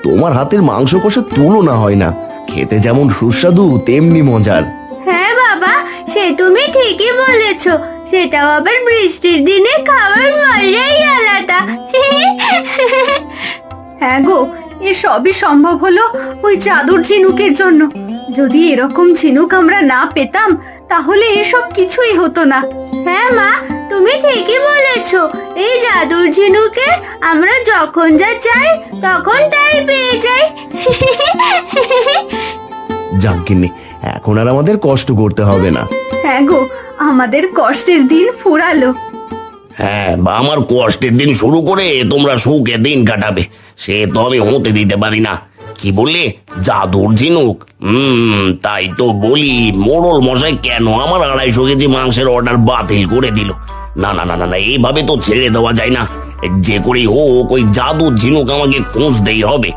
তোমার হাতের মাংস কষা তুলনা হয় না, খেতে যেমন সুস্বাদু তেমনি মজার। হ্যাঁ বাবা, সে তুমি ঠিকই বলেছ। সেটাও আবার বৃষ্টির দিনে খাওয়ার মজাই আলাদা। হ্যাঁ গো, এ সবই সম্ভব হলো ওই জাদুর ঝিনুকের জন্য। যদি এরকম ঝিনুক আমরা না পেতাম তাহলে এসব কিছুই হতো না। হ্যাঁ মা, তুমি ঠিকই বলেছ। এই জাদুর ঝিনুকে আমরা যখন যা চাই তখন তাই পেয়ে যাই। যাক গিন্নি, এখন আর আমাদের কষ্ট করতে হবে না। হ্যাঁ গো, আমাদের কষ্টের দিন ফুরালো। হ্যাঁ, বা আমার কষ্টের দিন শুরু করে তোমরা সুখে দিন কাটাবে, সে তো আমি হতে দিতে পারি না। কি বললে, জাদুর ঝিনুক? তাই তো বলি, মোড়ল মশাই কেন আমার 250 কেজি মাংসের অর্ডার বাতিল করে দিল? না না না না না, এইভাবে তো ছেড়ে দেওয়া যায় না। যে করেই হোক ওই জাদুর ঝিনুক আমাকে খুঁজতেই হবে।